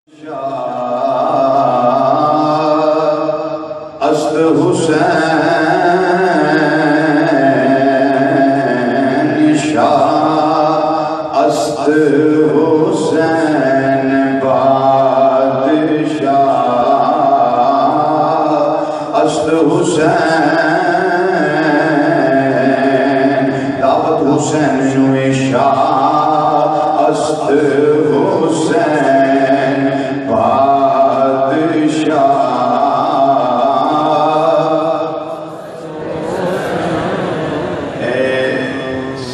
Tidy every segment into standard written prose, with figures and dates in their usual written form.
است حسین شاہ است حسین بادشاہ است حسین دعوت حسین نوے شاہ است حسین بادشاہ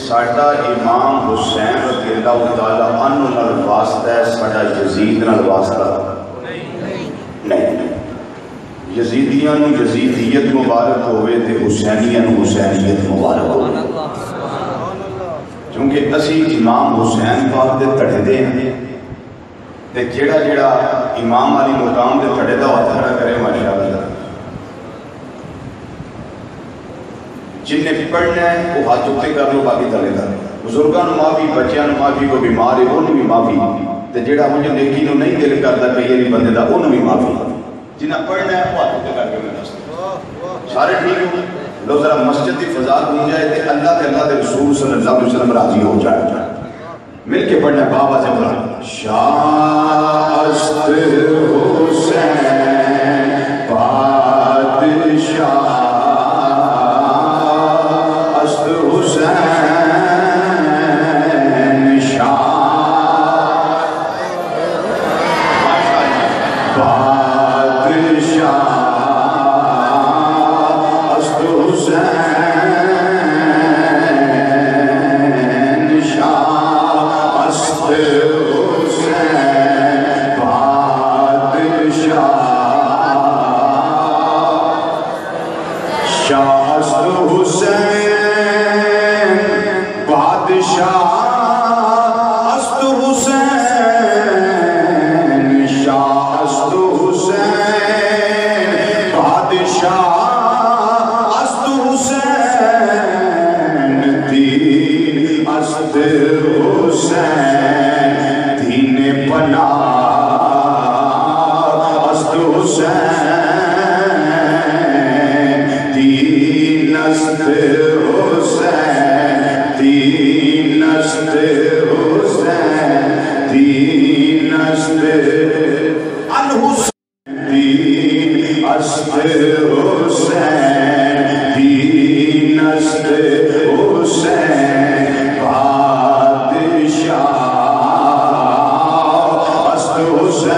ساڈا امام حسین رضی اللہ تعالیٰ عنہ نال واسطہ ہے، ساڈا یزید نال واسطہ نہیں۔ یزیدیاں نو یزیدیت مبارک ہوئے تے حسینیاں نو حسینیت مبارک ہوئے، کیونکہ اسی امام حسین پاک دے تڑے دے ہیں تے جیڑا جیڑا امام علی مقام دے تڑے دا ہاتھ کھڑا کرے ماشاءاللہ۔ جن نے پڑھنا ہے وہ ہاتھ اٹھے کر لو، باقی تلے کر بزرگاں نو معافی، بچیاں نو معافی، کوئی بیمار ہے وہ بھی معافی، تے جیڑا مجھے نیکی نو نہیں دل کرتا کئی ایک بندے دا وہ بھی معافی۔ جنہیں پڑھنا ہے وہ ہاتھ اٹھے کر کے میں دستا سارے ٹھیک ہو لو، ذرا مسجد کی فضا ہو جائے تے اللہ کے رسول صلی اللہ علیہ وسلم راضی ہو جائے۔ مل کے پڑھنا ہے بابا سے بلا شاہ است حسین بادشاہ است حسین شاہ بادشاہ است حسین شاہ است حسین بادشاہ شاہ است حسین بادشاہ است حسین شاہ است حسین بادشاہ است حسین دین است حسین دین پناہ است حسین دین است حسین دین است حسین دین است الحسین دین است حسین دین است حسین بادشاہ است حسین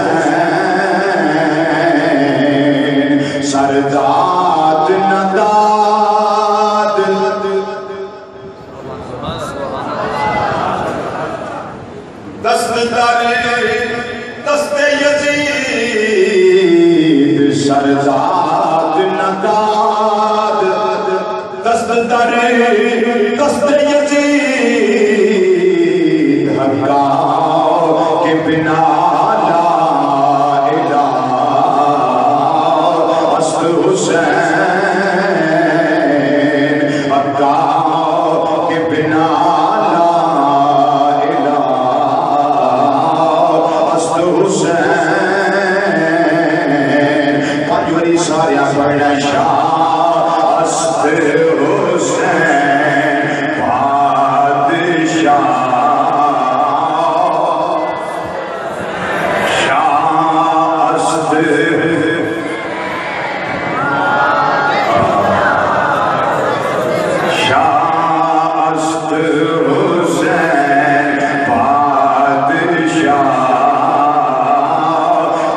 سرداد نداد دست در دست یزید سرداد نداد دست در دست یزید حقا کے بنا لا الہ است حسین حقا کے بنا لا الہ است حسین پانچ بری سارے پڑھنا شاہ است حسین بادشاہ شاہ است شاہ است حسین بادشاہ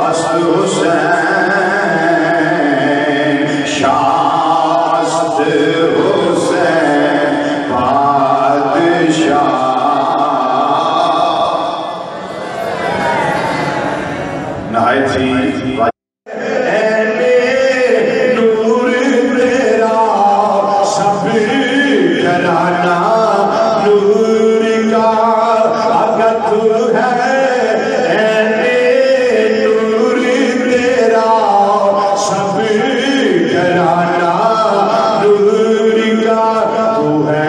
است حسین شاہ است حسین بادشاہ نہایت ہی نور تیرا سب گھرانہ نور کا اگر تو ہے نور تیرا سب گھرانہ نور کا تو ہے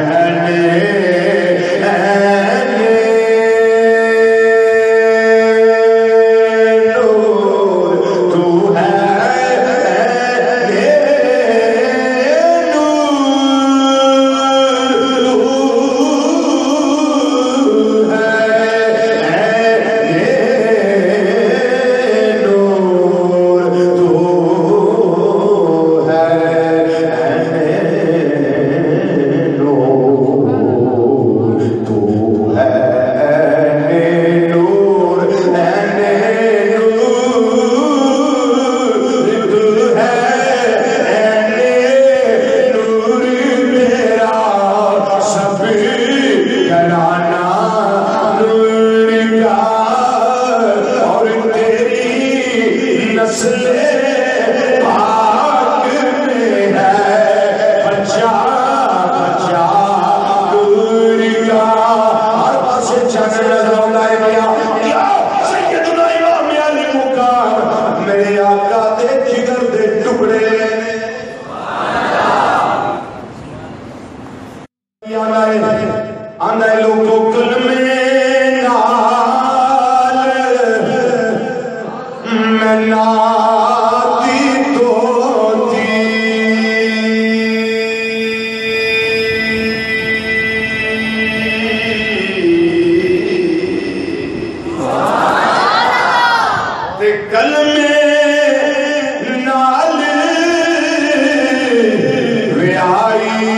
مسئلے پاک میں ہے بچہ بچہ نور کا ہر پاس چاہنے نظر لائے گیا سیدنا امام علی مقام میرے آقا دے جگر دے ٹکڑے آنا لوگوں کلمے نال میں ناتی توتی تے کلمے نال ویائی